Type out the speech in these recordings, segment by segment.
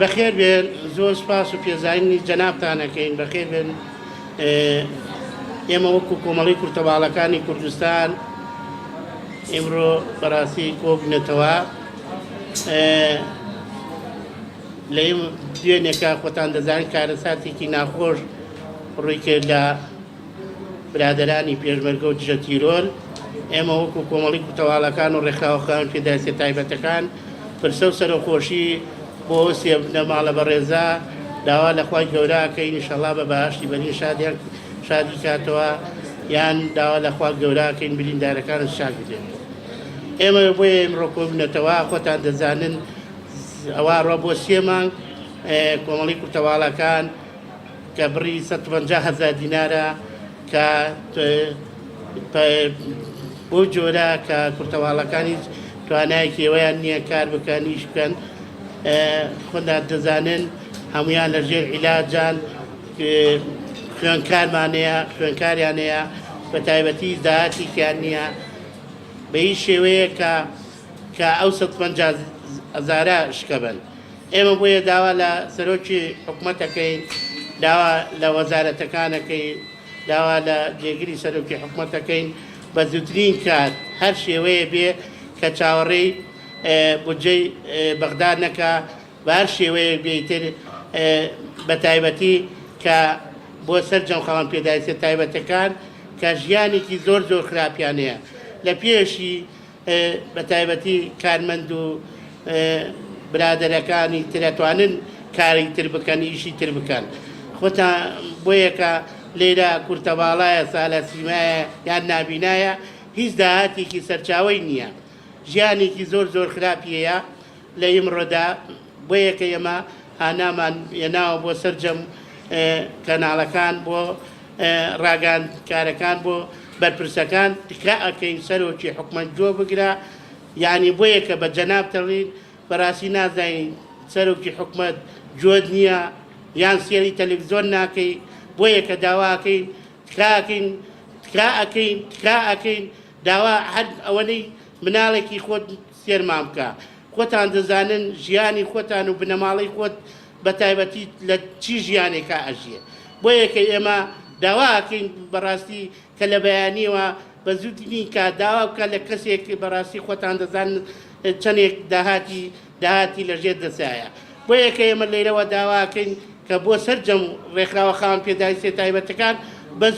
بەخێر بێن زۆر سپاس و پێزانینی جەنابتانەکەین بەخێر بێن ئێمە وەکو کۆمەڵی کورتەواڵەکانی کوردستان ئێمڕۆ بەڕاستی کۆبنێتەوە لە ئێم دوێنێکە خۆتان دەزانین کارەساتێکی ناخۆش ڕووی کرد لە برادەرانی پێشمەرگە و دژە تیرۆر ئێمە وەکو کۆمەڵی کورتەواڵەکان و ڕێکخراوەکان پێداسی تایبەتەکان پرسە و سەرۆخۆشی بۆ سێبنە ماڵە بەڕێزا داوا لە خوای گەوراکەین ئینشەڵا بە بەهاشتی بەرین شادی کاتەوە یان داوا لە خوا گەوراکەین بریندارەکانت شاد بدێن. ئێمە بۆیە ئێمڕۆ کۆبنەتەوە خۆتان دەزانن ئەوە ڕۆ بۆ 3 مانگ کۆمەڵی کورتەواڵەکان کە بڕی 150,000 دینارە کە بۆ جۆرە کە کورتەواڵەکانی توانایەکی ئێوەیان نییە کار بکەنیش بکەن خۆتان دەزانن هەمویان لەژێر عیلاجان خوێنکارمانەیە خوێنکاریانەیە بە تایبەتی داهاتێکیان نییە بە هیچ شێوەیە کە ئەو 150,000 شکەبن. ئێمە بۆیە داوا لە سەرۆکی حکوومەتەکەین داوا لە وەزارەتەکانەکەین داوا لە جێگیری سەرۆکی حکوومەتەکەین بە زووترین کات هەر شێوەیە بێ کە چاوەڕێی بودجەی بەغداد نەکا بە هەر شێوەیە بێتر بە تایبەتی کە بۆ سەر جەمخەڵان پێداویستە تایبەتەکان کە ژیانێکی زۆر خراپیانەیە لە پێشی بە تایبەتی کارمەند و برادەرەکانی ترەتوانن کاری تر بکەن ئیشی تر بکەن. خۆتان بۆیەکە لێرە کورتەواڵایە سالە سیمایە یان نابینایە هیچ داهاتێکی سەرچاوی نییە ژیانێکی زۆر خراپیەیە لە ئێمڕۆدا بۆیەکە ئێمە هانامان هێناوە بۆ سەرجەم کەناڵەکان بۆ ڕاگان کارەکان بۆ بەرپرسەکان تکا ئەکەین سەرۆکی حکومەت جۆ بگرا یعنی بۆیە کە بە جەناب تەڵین بەڕاستی نازانین سەرۆکی حکومەت جۆت نییە یان سێری تەلەڤیزۆن ناکەی بۆیە کە داواکەین تکا ئەکەین داوا هەر ئەوەنەی مناڵێکی خۆت سێرمان بکە. خۆتان دەزانن ژیانی خۆتان و بنەماڵی خۆت بە تایبەتی لە چی ژیانێکە ئەژیە بۆیە کە ئێمە داواکەین بەڕاستی کە لە بەیانیەوە بە زووترین کات داوا بکە لە کەسێک بەڕاستی خۆتان دەزانن چەندێک داهاتی لەژێر دەسایە بۆیە کە ئێمە لێرەوە داواکەین کە بۆ سەرجەم ڕێکخراوەخان پێداویستە تایبەتەکان بە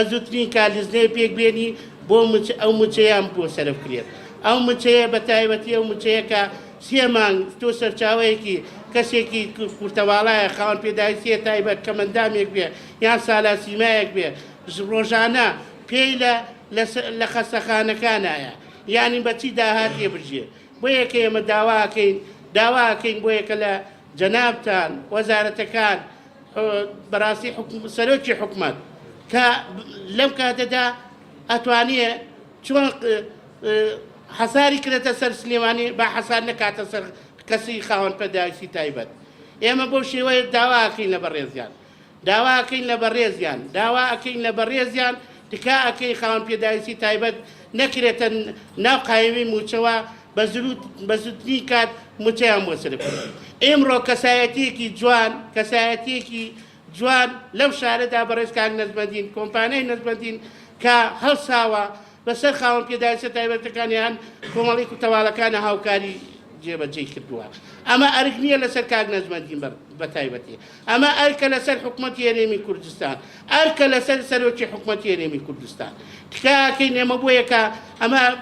زووترین کات لزنەیە پێک بێنی بۆ ئەو موچەیان بۆ سەرف کرێت. ئەو موچەیە بە تایبەتی ئەو موچەیە کە 3 مانگ تۆ سەرچاوەیەکی کەسێکی کورتەواڵایە خاوەن پێداویستیە تایبەت کە مەندامێک بێ یان سالا سیمایەک بێ ڕۆژانە پێی لە خەستەخانەکانایە یانی بەچی داهاتێ بژێ بۆیە کە ئێمە داواکەین بۆیە کە لە جەنابتان وەزارەتەکان بەڕاستی سەرۆکی حکومەت کە لەم کاتەدا ئەتوانێ چۆن حەساری کرێتە سەر سلێمانی با حەسار نەکاتە سەر کەسی خاوەن پێداویستی تایبەت. ئێمە بەو شێوەیە داواکەین لە بەڕێزیان تکا ئەکەی خاوەن پێداویستی تایبەت نەکرێتە ناو قایمەی موچەوە بە زووترین کات موچەیان بۆ سەرف. ئێمڕۆ کەسایەتێکی جوان لەو شارەدا بەڕێز کاک نەزمەدین کۆمپانیای نەزمەدین کە هەڵساوە بەسەر خاوەن پێداویستە تایبەتەکانیان کۆمەڵی کورتەواڵەکانە هاوکاری جێبەجێ کردووە. ئەمە ئەرک نییە لەسەر کاک نەزمەدین بە تایبەتی ئەمە ئەرکە لەسەر حکوومەتی هەرێمی کوردستان ئەرکە لەسەر سەرۆکی حکوومەتی هەرێمی کوردستان تکاکەین ئێمە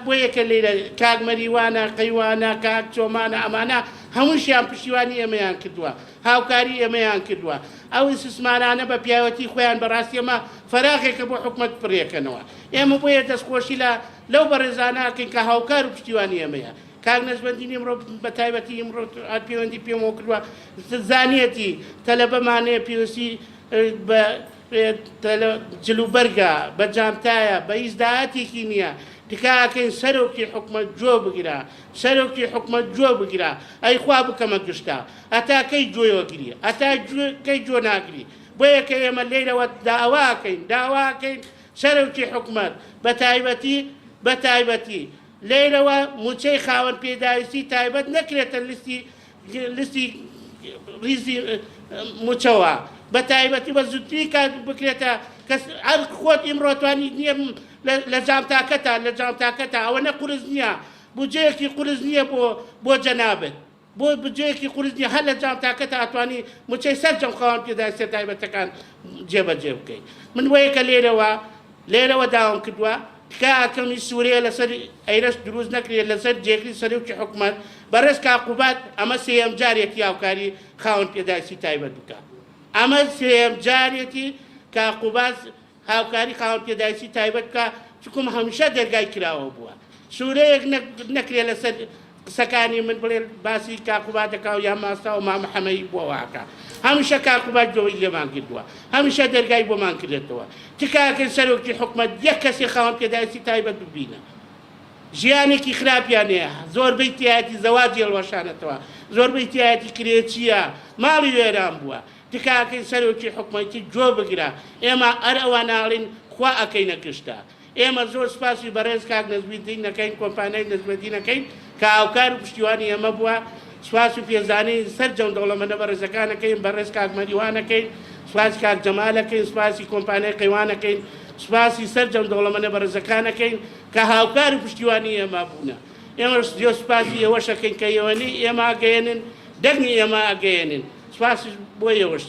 بۆیە کە لێرە کاک مەریوانە قەیوانە کاک چۆمانە ئەمانە هەمووشیان پشتیوانی ئێمەیان کردووە هاوکاری ئێمەیان کردووە ئەو سسمانانە بە پیاوەتی خۆیان بەڕاستی ئەمە فەراغێکە بۆ حکوومەت پڕێکەنەوە. ئێمە بۆیە دەستخۆشی لەو بەڕێزانەکەین کە هاوکار و پشتیوانی ئێمەیە. کاک نەزمەدین ئێمڕۆ بە تایبەتی ئێمڕۆ پەیوەندی پێمەوە کردووە زانیەتی تەلەبەمانەیە پێویستی بە جلوبەرگە بە جامتایە بە هیچ داهاتێکی نییە تکاکەین سەرۆکی حکوومەت جۆ بگیرا ئەی خوا بکەمە گشتا ئەتا کەی جۆیەوەگیری ئەتا کەی جۆ ناگری بۆیە کە ئێمە لێرەوە داواکەین سەرۆکی حکوومەت بە تایبەتی لێرەوە موچەی خاوەن پێداویستی تایبەت نەکرێتە لیستی لستی ریزی موچەوە بە تایبەتی بە زووتری کات بکرێتە کەس هەر خۆت ئیمڕۆتوانی نییە لە جامتاکەتە لە جامتاکەتە ئەوە نە قورس نییە بجەیەکی قورس نییە بۆ جەنابەت بۆ بجەیەکی قورس نییە هەر لە جامتاکەتە ئەتوانی موچەی سەر جەم خەوان پێدا سێ تایبەتەکان جێبەجێ بکەیت من وەیەکە لێرەوە داوام کردووە کاکەمی سووریا لەسەر ئەیرەش دروست نەکرێت لەسەر جێگری سەرۆکی حکومەت بەڕێز کاقوبات ئەمە سێەم جارێکی هاوکاری خاوەن پێداسی تایبەت بکە ئەمە سێەم جارێکی کاقوبات هاوکاری خاوەن پێداسی تایبەت بکە چکم هەمیشە دەرگای کراوە بووە سوورەیەک نەکرێت لەسەر قسەکانی من بڵێ باسی کاقوبات دەکا و یا ماستا و مامەحەمەدی بۆواکە هەمیشە کاقوبات جۆی لێمان کردووە هەمیشە دەرگای بۆمان کردێتەوە تکاکە سەرۆکی حکومەت یەک کەسی خاوەن پێداسی تایبەت ببینە ژیانێکی خراپیان هەیە زۆربەی تایەتی زەواجی هەڵوەشانێتەوە زۆربەی تایەتی کرێچیە ماڵی وێران بووە تکاکەی سەرۆکی حکومەتی جۆ بگرە ئێمە ئەر ئەوە ناڵین خوا ئەەکەینە گشتە ئێمە زۆر سپاسی بەڕێز کاک نەزمیدین نەکەین کۆمپانیای نەزمەدی نەکەین کە هاوکار و پشتیوانی ئێمە بووە سواس و پێزانەی سەرجەم دەوڵەمەندە بەڕێزەکانەکەین بەڕێز کاک مەریوانەکەین سواسی کاک جەمالەکەین سواسی کۆمپانیای قەیوانەکەین سواسی سەرجەم دەوڵەمەندە بەڕێزەکانەکەین کە هاوکار و پشتیوانی ئێمە بوونە ئێمە زۆر سپاسی ئێوەشەکەین کە ئێوەنی ئێمە ئەگەیەنن دەنگی ئێمە ئەگەیەنن سواسی بۆ ئێوەش